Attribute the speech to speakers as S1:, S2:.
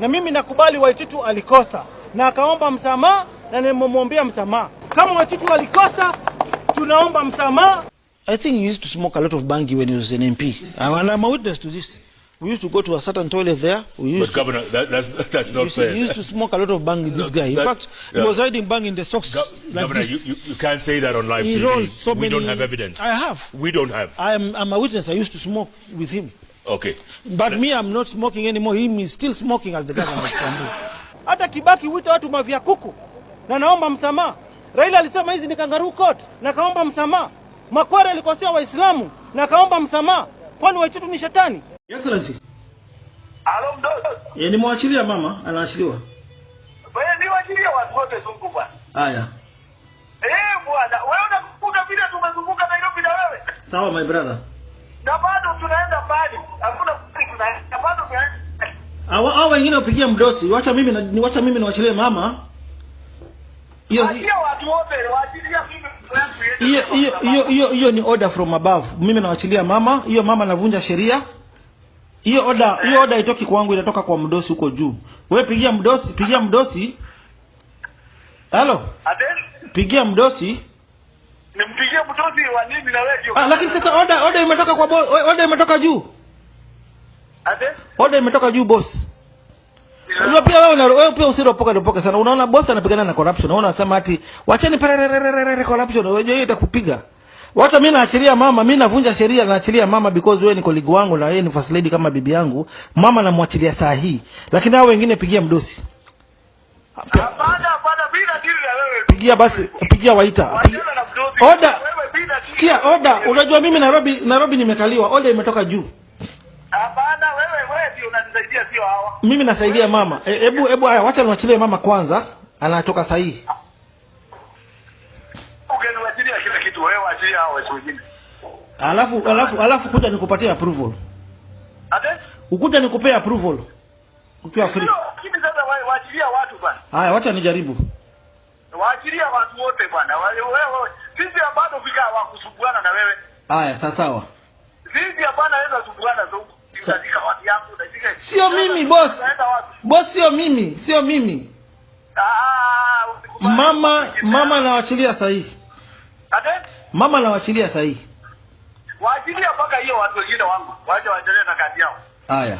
S1: Na mimi nakubali Waititu alikosa na akaomba msamaha na nimemwombea msamaha. Kama Waititu alikosa, tunaomba msamaha.
S2: I think he used to smoke a lot of bangi when he was an MP. And I'm a witness to this. We used to go to a certain toilet there.
S3: But Governor, that's not fair.
S2: He used to smoke a lot of bang, this guy. In fact, he was hiding bang in the socks like
S3: Governor,
S2: this.
S3: You can't say that on live TV. We don't have evidence.
S2: I have.
S3: We don't have.
S2: I'm a witness. I used to smoke with him.
S3: Okay.
S2: But me, I'm not smoking anymore. He is still smoking as the governor of Kiambu.
S1: Hata Kibaki huita watu mavya kuku na naomba msamaha. Raila alisema hizi ni kangaroo court na kaomba msamaha. Makwere alikosea Waislamu na kaomba msamaha. Kwani Waititu ni shetani?
S2: Excellency.
S4: Alo mdogo.
S2: Nimwachilia mama, anaachiliwa.
S4: Wewe ni waachilia watu wote zungu bwana.
S2: Haya.
S4: Bwana, wewe unakuta vile tumezunguka Nairobi na wewe.
S2: Sawa my brother.
S4: Na bado tunaenda mbali. Hakuna kitu tunaenda. Bado tunaenda.
S2: Hao wengine upigia mdosi. Wacha mimi niwachilie mama.
S4: Hiyo watu wote waachilia mimi.
S2: Hiyo ni order from above. Mimi nawaachilia mama. Hiyo mama anavunja sheria. Hiyo order itoki kwangu, inatoka kwa mdosi huko juu. Wewe pigia mdosi. Halo?
S4: Ate?
S2: Pigia mdosi.
S4: Nimpigie mdosi wa nini na wewe ndio?
S2: Lakini sasa order imetoka kwa order imetoka juu.
S4: Ate?
S2: Order imetoka juu boss. Unajua pia wewe pia usiropoka sana. Unaona boss anapigana na corruption. Unaona anasema ati wacheni corruption. Wewe hiyo itakupiga. Wacha mimi naachilia mama, mimi navunja sheria naachilia mama because wewe ni colleague wangu na yeye ni first lady kama bibi yangu. Mama namwachilia saa hii. Lakini hao wengine pigia mdosi.
S4: Hapana, bila dili na wewe.
S2: Pigia basi, pigia waita. Order. Sikia order. Unajua mimi Nairobi nimekaliwa. Order imetoka juu.
S4: Hapana, wewe ndio unanisaidia sio hawa.
S2: Mimi nasaidia mama. Hebu haya wacha niwachilie mama kwanza. Anatoka saa hii.
S4: Ukeniwachilia kila kitu wewe achilia hao wengine.
S2: Alafu kuja nikupatie approval.
S4: Ate?
S2: Ukuja nikupea approval. Ukiwa free.
S4: Kimi sasa waachilia watu bwana.
S2: Haya wacha nijaribu.
S4: Waachilia watu wote bwana. Wewe sisi bado fika wakusumbuana na wewe.
S2: Haya sawa.
S4: Sisi hapana naweza kusumbuana tu. Nitaandika watu yangu na
S2: sio mimi boss. Boss sio mimi. Mama nawaachilia sahihi.
S4: Ate?
S2: Mama nawaachilia sahihi.
S4: Waachilia mpaka hiyo watu wengine wangu. Waje waendelee na kazi yao.
S2: Haya.